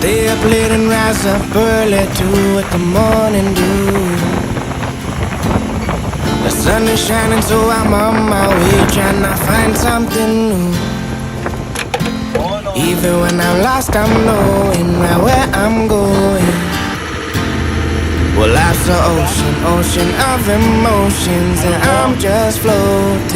Stay up late and rise up early too at the morning dew. The sun is shining, so I'm on my way, trying to find something new. Even when I'm lost, I'm knowing right where I'm going. Well, life's an ocean, ocean of emotions, and I'm just floating.